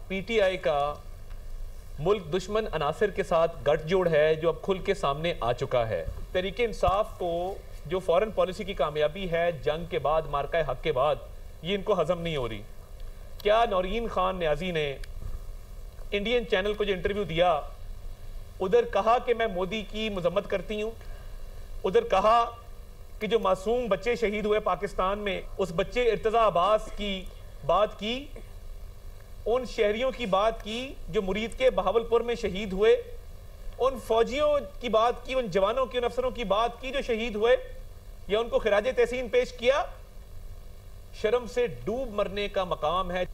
PTI का मुल्क दुश्मन अनासिर के साथ गठजोड़ है जो अब खुल के सामने आ चुका है। तहरीक इंसाफ को जो फॉरेन पॉलिसी की कामयाबी है जंग के बाद, मार्का हक के बाद, ये इनको हजम नहीं हो रही। क्या नौरीन खान न्याजी ने इंडियन चैनल को जो इंटरव्यू दिया, उधर कहा कि मैं मोदी की मजम्मत करती हूँ, उधर कहा कि जो मासूम बच्चे शहीद हुए पाकिस्तान में, उस बच्चे इर्तजा अब्बास की बात की, उन शहरियों की बात की जो मुरीद के बहावलपुर में शहीद हुए, उन फौजियों की बात की, उन जवानों की, उन अफसरों की बात की जो शहीद हुए, या उनको खिराजे तहसीन पेश किया। शर्म से डूब मरने का मकाम है।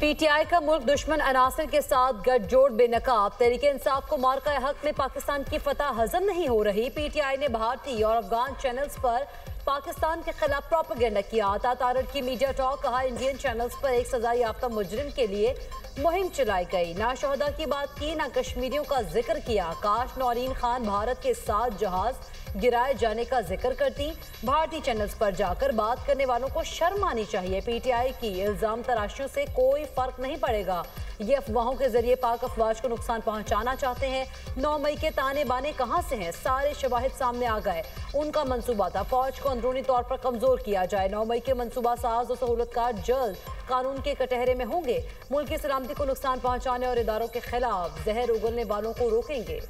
पीटीआई का मुल्क दुश्मन अनासिर के साथ गठजोड़ बेनकाब। तहरीक इंसाफ को मार्का हक में पाकिस्तान की फतह हजम नहीं हो रही। पीटीआई ने भारतीय और अफगान चैनल्स पर पाकिस्तान के खिलाफ प्रोपेगेंडा किया। तारड़ की मीडिया टॉक, कहा इंडियन चैनल्स पर एक सजा याफ्ता मुजरिम के लिए मुहिम चलाई गई। ना शोहदा की बात की, ना कश्मीरियों का जिक्र किया। काश नौरीन खान भारत के 7 जहाज गिराए जाने का जिक्र करती। भारतीय चैनल्स पर जाकर बात करने वालों को शर्म आनी चाहिए। पीटीआई की इल्जाम तराशियों से कोई फर्क नहीं पड़ेगा। ये अफवाहों के जरिए पाक अफवाज को नुकसान पहुंचाना चाहते हैं। 9 मई के ताने बाने कहां से हैं? सारे शवाहिद सामने आ गए। उनका मंसूबा था फौज को अंदरूनी तौर पर कमजोर किया जाए। 9 मई के मंसूबा साज और सहूलतकार जल्द कानून के कटहरे में होंगे। मुल्क की सलामती को नुकसान पहुंचाने और इदारों के खिलाफ जहर उगलने वालों को रोकेंगे।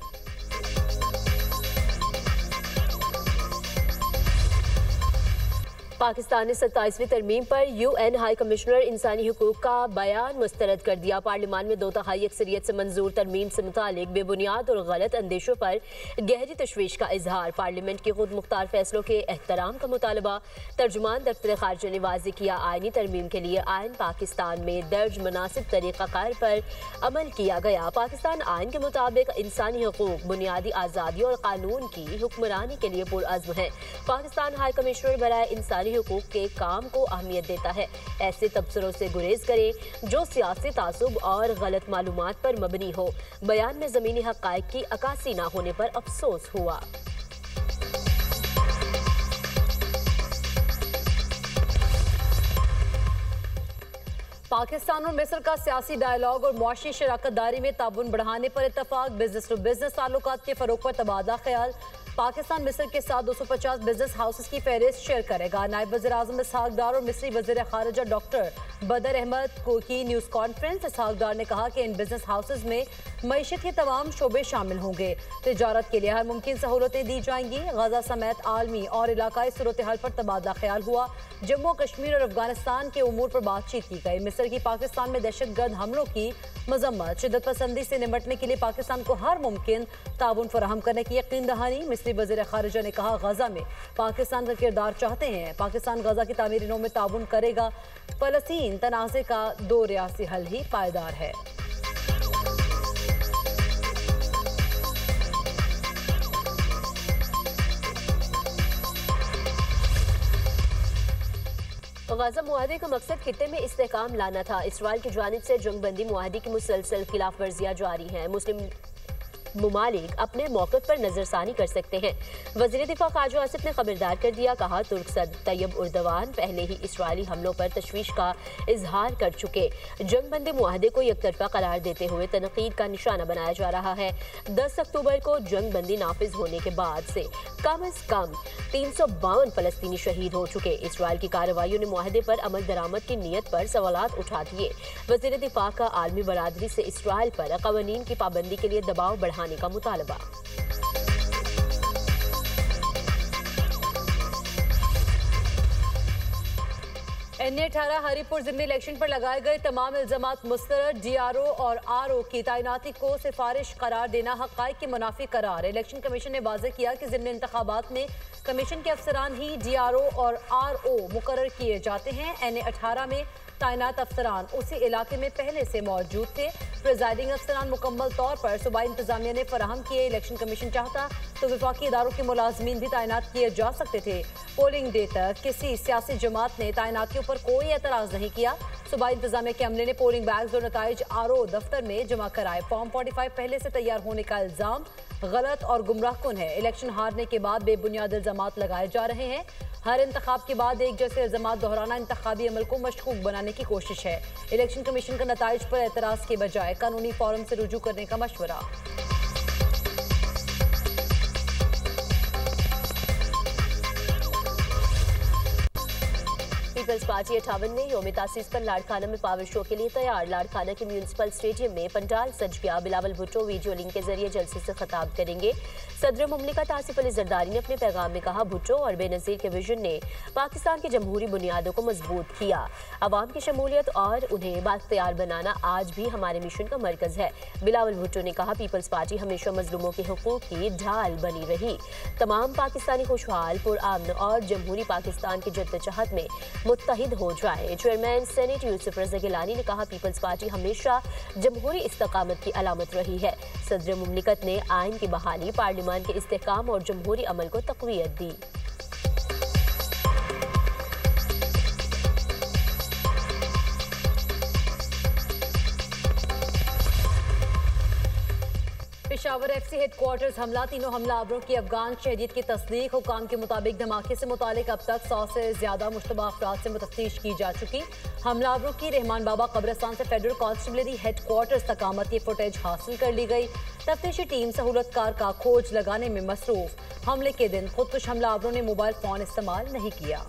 पाकिस्तान ने 27वीं तरमीम पर यूएन हाई कमिश्नर इंसानी हुकूक का बयान मुस्तरद कर दिया। पार्लियामान में 2/3 अक्सरियत से मंजूर तरमीम से मुतालिक बेबुनियाद और गलत अंदेशों पर गहरी तशवीश का इजहार। पार्लियामेंट के खुद मुख्तार फैसलों के एहतराम का मुतालबा। तर्जुमान दफ्तर खारजा ने वाज़ेह किया, आईनी तरमीम के लिए आइन पाकिस्तान में दर्ज मुनासिब तरीक़ाकार पर अमल किया गया। पाकिस्तान आइन के मुताबिक इंसानी हुकूक, बुनियादी आज़ादी और कानून की हुक्मरानी के लिए पुरअज़्म है। पाकिस्तान हाई कमिश्नर बराए इंसानी हुकूक के काम को अहमियत देता है। ऐसे तबसरों से गुरेज करें जो सियासी तासुब और गलत मालूमात पर मबनी हो। बयान में ज़मीनी हक़ाइक़ की अक्कासी न होने पर अफसोस हुआ। पाकिस्तान और मिस्र का सियासी डायलॉग और मुआशी शराकतदारी में ताउन बढ़ाने पर इत्तफाक। बिजनेस टू बिजनेस ताल्लुकात के फरोग पर तबादला ख्याल। पाकिस्तान मिस्र के साथ 250 बिजनेस हाउसेस की फहरिस्त शेयर करेगा। नायब वज़ीर-ए-आज़म इसहाक डार और मिस्री वज़ीर खारिजा डॉक्टर बदर अहमद को की न्यूज़ कॉन्फ्रेंस। इसहाक डार ने कहा कि इन बिजनेस हाउसेस में मईशत के तमाम शोबे शामिल होंगे। तिजारत के लिए हर मुमकिन सहूलतें दी जाएंगी। गजा समेत आलमी और इलाकाई सूरत हाल पर तबादला ख्याल हुआ। जम्मू कश्मीर और अफगानिस्तान के उमूर पर बातचीत की गई। मिस्र की पाकिस्तान में दहशतगर्द हमलों की मजम्मत। शिद्दत पसंदी से निपटने के लिए पाकिस्तान को हर मुमकिन ताउन फराहम करने की यकीन दहानी। मिस्री वज़ीर खारिजा ने कहा, गजा में पाकिस्तान का किरदार चाहते हैं। पाकिस्तान गजा की तामीरी नौ में ताउन करेगा। फलस्तीन तनाज़े का 2 रियासी हल ही पायदार है। गजा मुआहदे का मकसद खित्ते में इस्तेहकाम लाना था। इसराइल की जानिब से जंगबंदी मुआहदे की मुसलसल खिलाफ वर्जियाँ जारी हैं। मुस्लिम मुमालिक अपने मौक़िफ़ पर नज़रसानी कर सकते हैं। वज़ीर दिफ़ा ख़ारिजा आसिफ ने खबरदार कर दिया, कहा तुर्क सदर तैयब उर्दवान पहले ही इसराइली हमलों पर तशवीश का इजहार कर चुके। जंगबंदी मुआहदे को एकतरफा करार देते हुए तनकीद का निशाना बनाया जा रहा है। 10 अक्टूबर को जंगबंदी नाफिज होने के बाद से कम अज़ कम 352 फ़लस्तीनी शहीद हो चुके। इसराइल की कार्रवाइयों ने मुआहदे पर अमल दरामद की नीयत पर सवालात उठा दिए। वज़ीर दिफ़ा का आलमी बरादरी से इसराइल पर क़वानीन की पाबंदी के लिए दबाव बढ़ाने का मुतालबा। NA-18 हरीपुर ज़िमनी इलेक्शन पर लगाए गए तमाम इल्जामात मुस्तरद। DRO और RO की तैनाती को सिफारिश करार देना हक़ाइक़ के मुनाफी करार। इलेक्शन कमीशन ने वाज़ेह किया कि ज़िमनी इंतखाबात में कमीशन के अफसरान ही DRO और RO मुकर्रर किए जाते हैं। NA-18 में तैनात अफसरान उसी इलाके में पहले से मौजूद थे। प्रिजाइडिंग अफसरान मुकम्मल तौर पर सूबाई इंतजामिया ने फराहम किए। इलेक्शन कमीशन चाहता तो विफाकी इदारों के मुलाजमीन भी तैनात किए जा सकते थे। पोलिंग डे तक किसी सियासी जमात ने तैनातियों पर कोई एतराज़ नहीं किया। सूबाई इंतजामिया के अमले ने पोलिंग बैग्स और नताइज RO दफ्तर में जमा कराए। फॉर्म 45 पहले से तैयार होने का इल्ज़ाम गलत और गुमराह कुन है। इलेक्शन हारने के बाद बेबुनियाद इल्जामात लगाए जा रहे हैं। हर इंतखाब के बाद एक जैसे इल्जामात दोहराना इंतखाबी अमल को मशकूक बनाने की कोशिश है। इलेक्शन कमीशन का नताइज पर एतराज के बजाय कानूनी फॉरम से रुजू करने का मशवरा। पीपल्स पार्टी 58 में योम तासीस पर लाड़काना में पावर शो के लिए तैयार। लाड़काना के म्यूनिसिपल स्टेडियम में पंडाल सज गया। बिलावल भुट्टो वीडियो लिंक के जरिए जलसे से खिताब करेंगे। सदर मुमलिकत आसिफ अली जरदारी ने अपने पैगाम में कहा, भुट्टो और बेनज़ीर के विजन ने पाकिस्तान की जमहूरी बुनियादों को मजबूत किया। अवाम की शमूलियत और उन्हें बाख्तियार बनाना आज भी हमारे मिशन का मरकज है। बिलावल भुट्टो ने कहा, पीपल्स पार्टी हमेशा मजलूमों के हुकूक की ढाल बनी रही। तमाम पाकिस्तानी खुशहाल, पुरअमन और जमहूरी पाकिस्तान की जद्दोजहद में मुत्तहिद हो जाए। चेयरमैन सेनेट यूसुफ रज़ा गिलानी ने कहा, पीपल्स पार्टी हमेशा जमहूरी इस्तकामत की अलामत रही है। सदर मुमलिकत ने आइन की बहाली, पार्लिमान के इस्तेहकाम और जमहूरी अमल को तक़वियत दी। पेशावर एफसी हेडक्वार्टर्स हमला, तीनों हमलावरों की अफगान शहरियत की तस्दीक। हुकाम के मुताबिक धमाके से मुतालिक अब तक 100 से ज्यादा मुश्तबा अफराद से मुतफ्तीश की जा चुकी। हमलावरों की रहमान बाबा कब्रिस्तान से फेडरल कॉन्स्टेबलरी हेडक्वार्टर्स तक आमद की फुटेज हासिल कर ली गई। तफ्तीशी टीम सहूलतकार का खोज लगाने में मसरूफ। हमले के दिन खुदकुश हमलावरों ने मोबाइल फोन इस्तेमाल नहीं किया।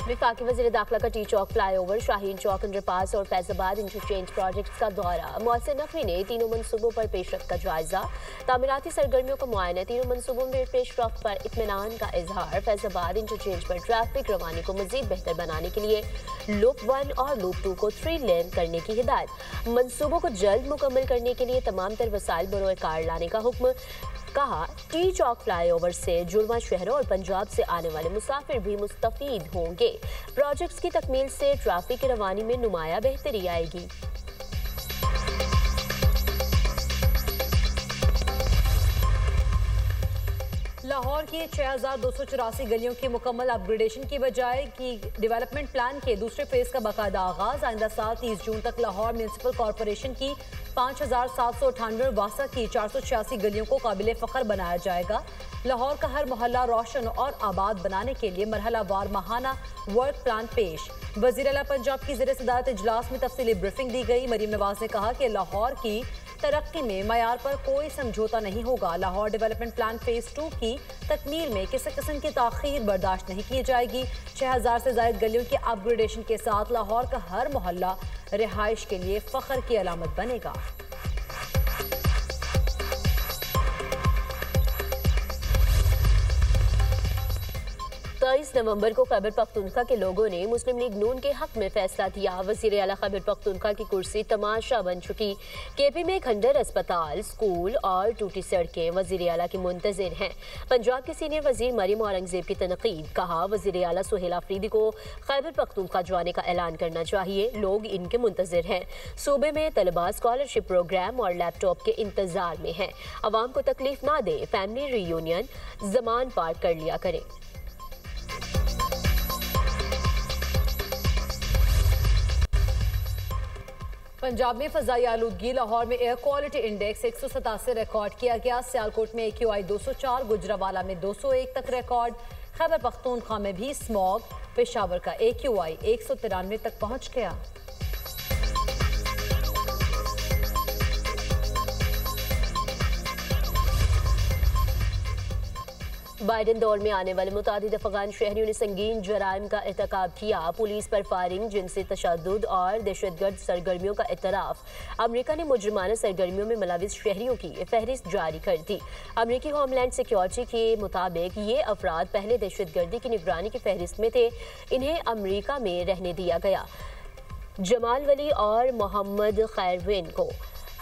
वफाकी वज़ीर दाखिला का टी चौक फ्लाईओवर, शाहीन चौक, अंडरपास और फैजाबाद इंटरचेंज प्रोजेक्ट्स का दौरा। मौसर नकवी ने तीनों मनसूबों पर पेशरफ्त का जायजा। तामीराती सरगर्मियों का मुआयना, तीनों मनसूबों में पेशरफ्त पर इत्मीनान का इजहार। फैजाबाद इंटरचेंज पर ट्रैफिक रवानी को मजीद बेहतर बनाने के लिए लूप 1 और लूप 2 को 3 लेन करने की हिदायत। मनसूबों को जल्द मुकम्मल करने के लिए तमाम तर वसाइल बरोए कार लाने का हुक्म। कहा, टी चौक फ्लाईओवर से जुड़वा शहरों और पंजाब से आने वाले मुसाफिर भी मुस्तफीद होंगे। प्रोजेक्ट्स की तकमील से ट्रैफिक की रवानी में नुमाया बेहतरी आएगी। लाहौर की 6284 गलियों की मुकम्मल अपग्रेडेशन की बजाय की डेवलपमेंट प्लान के दूसरे फेज का बाकायदा आगाज। आइंदा साल 30 जून तक लाहौर म्यूनिसिपल कॉरपोरेशन की 5798 वासा की 486 गलियों को काबिल फ़ख्र बनाया जाएगा। लाहौर का हर मोहल्ला रोशन और आबाद बनाने के लिए मरहलावार माहाना वर्क प्लान पेश। वज़ीर आला पंजाब की ज़ेर सदारत इजलास में तफसीली ब्रीफिंग दी गई। मरीम नवाज ने कहा कि लाहौर की तरक्की में मयार पर कोई समझौता नहीं होगा। लाहौर डेवलपमेंट प्लान फेज 2 की तकमील में किसी किस्म की ताखीर बर्दाश्त नहीं की जाएगी। 6000 से ज़ायद गलियों के अपग्रेडेशन के साथ लाहौर का हर मोहल्ला रिहाइश के लिए फ़ख्र की अलामत बनेगा। 23 नवंबर को खैबर पख्तूनख्वा के लोगों ने मुस्लिम लीग नून के हक में फैसला दिया। वज़ीर आला खैबर पख्तूनख्वा की कुर्सी तमाशा बन चुकी। केपी में खंडर अस्पताल, स्कूल और टूटी सड़कें वज़ीर आला की मुंतज़िर हैं। पंजाब के सीनियर वज़ीर मरियम औरंगज़ेब की तनकीद। कहा, वज़ीर आला सुहेल आफरीदी को खैबर पख्तूनख्वा जाने का ऐलान करना चाहिए। लोग इनके मुंतज़िर हैं। सूबे में तलबा स्कॉलरशिप प्रोग्राम और लैपटॉप के इंतजार में हैं। अवाम को तकलीफ ना दे, फैमिली रीयूनियन ज़मान पार कर लिया करें। पंजाब में फजाई आलूदगी। लाहौर में एयर क्वालिटी इंडेक्स 187 रिकॉर्ड किया गया। सियालकोट में AQI 204, गुजरावाला में 201 तक रिकॉर्ड। खैबर पख्तूनख्वा में भी स्मॉग। पेशावर का AQI 193 तक पहुंच गया। बाइडन दौर में आने वाले मुतादिद अफगान शहरियों ने संगीन जराइम का इर्तिकाब किया। पुलिस पर फायरिंग, जिनसी तशद्दुद और दहशतगर्द सरगर्मियों का इतराफ। अमरीका ने मुजरिमाना सरगर्मियों में मुलविस शहरियों की फहरिस्त जारी कर दी। अमरीकी होमलैंड सिक्योरिटी के मुताबिक ये अफराद पहले दहशतगर्दी की निगरानी की फहरिस्त में थे। इन्हें अमरीका में रहने दिया गया। जमाल वली और मोहम्मद खैरविन को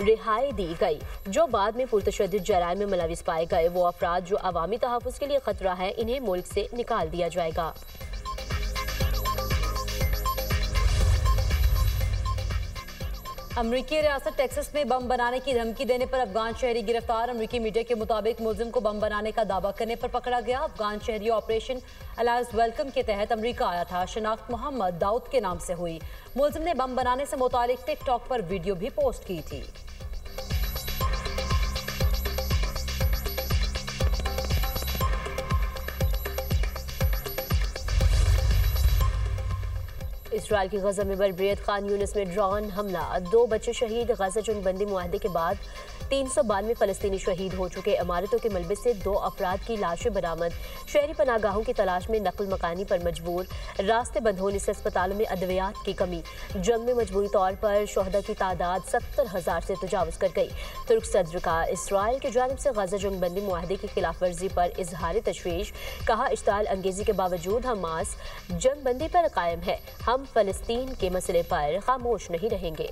रिहाई दी गई, जो बाद में पुरतशद्दुद जराइम में मुलविस पाए गए। वो अफराद जो अवामी तहफ़्फ़ुज़ के लिए खतरा है, इन्हें मुल्क से निकाल दिया जाएगा। अमरीकी रियासत टेक्सास में बम बनाने की धमकी देने पर अफगान शहरी गिरफ्तार। अमरीकी मीडिया के मुताबिक मुलजिम को बम बनाने का दावा करने पर पकड़ा गया। अफगान शहरी ऑपरेशन अलायंस वेलकम के तहत अमरीका आया था। शनाख्त मोहम्मद दाऊद के नाम से हुई। मुलजिम ने बम बनाने से मुतालिक टिकटॉक पर वीडियो भी पोस्ट की थी। इसराइल की गजा में बरबरीत खान यूनिस में ड्रोन हमला, 2 बच्चे शहीद। गजा जंगबंदी मुआहदे के बाद 392 फलस्तीनी शहीद हो चुके। इमारतों के मलबे से 2 अफराद की लाशें बरामद। शहरी पनागाहों की तलाश में नकल मकानी पर मजबूर। रास्ते बंद होने से अस्पतालों में अद्वियात की कमी। जंग में मजबूरी तौर पर शोहदा की तादाद 70,000 से तजावुज कर गई। तुर्क सदर का इसराइल की जानिब से गजा जंगबंदी मुआहदे की खिलाफ वर्जी पर इजहार तशवीश। कहा, इश्ताल अंगेजी के बावजूद हमास जंगबंदी पर कायम है। हम फलस्तीन के मसले पर खामोश नहीं रहेंगे।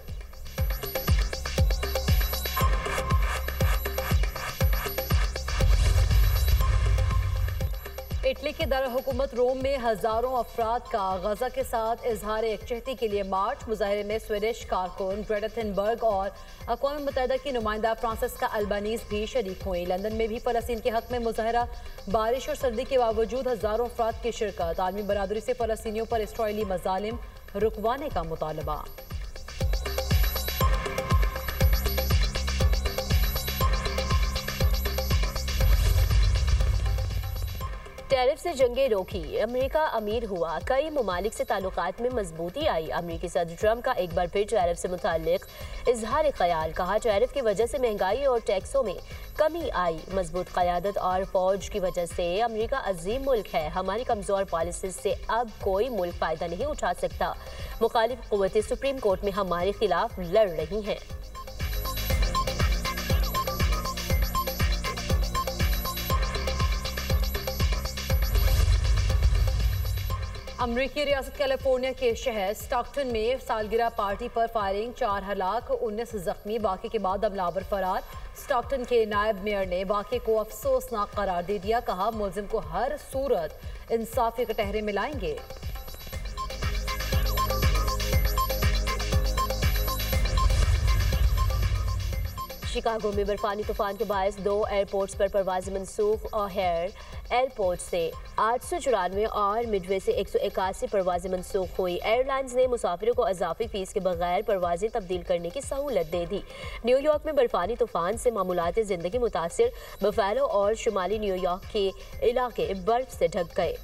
इटली के दारुल हुकूमत रोम में हजारों अफराद का गजा के साथ इजहार यकजहती के लिए मार्च। मुजाहरे में स्वीडिश कारकुन ग्रेटा थुनबर्ग और अक़वाम मुत्तहिदा की नुमाइंदा फ्रांसिस्का अल्बानीज़ भी शरीक हुई। लंदन में भी फ़लस्तीन के हक में मुजाहरा। बारिश और सर्दी के बावजूद हजारों अफराद की शिरकत। आलमी बरादरी से फ़लस्तीनियों पर इसराइली मज़ालिम रुकवाने का मुतालबा। टैरिफ से जंगें रोकी, अमेरिका अमीर हुआ, कई ममालिक से ताल्लुकात में मजबूती आई। अमेरिकी सदर ट्रंप का एक बार फिर टैरिफ से मुताल्लिक इजहार ख्याल। कहा, टैरिफ की वजह से महंगाई और टैक्सों में कमी आई। मजबूत क़यादत और फौज की वजह से अमेरिका अजीम मुल्क है। हमारी कमज़ोर पॉलिसी से अब कोई मुल्क फ़ायदा नहीं उठा सकता। मुखालिफ क़ुव्वतें सुप्रीम कोर्ट में हमारे खिलाफ लड़ रही हैं। अमरीकी रियासत कैलिफोर्निया के शहर स्टॉकटन में सालगिरह पार्टी पर फायरिंग, 4 हलाक 19 जख्मी। वाक़े के बाद हमलावर फरार। स्टॉकटन के नायब मेयर ने वाक़े को अफसोसनाक करार दे दिया। कहा, मुलजिम को हर सूरत इंसाफ के कटहरे में लाएंगे। शिकागो में बर्फानी तूफान के बायस 2 एयरपोर्ट्स पर परवाज़ें मनसूख। ओहेयर एयरपोर्ट से 894 और मिडवे से 181 परवाज़ें मनसूख हुई। एयरलाइंस ने मुसाफिरों को इजाफी फीस के बगैर परवाज़ें तब्दील करने की सहूलत दे दी। न्यूयॉर्क में बर्फानी तूफान से मामूलात ज़िंदगी मुतासिर। बफेलो और शुमाली न्यूयॉर्क के इलाके बर्फ से ढक गए।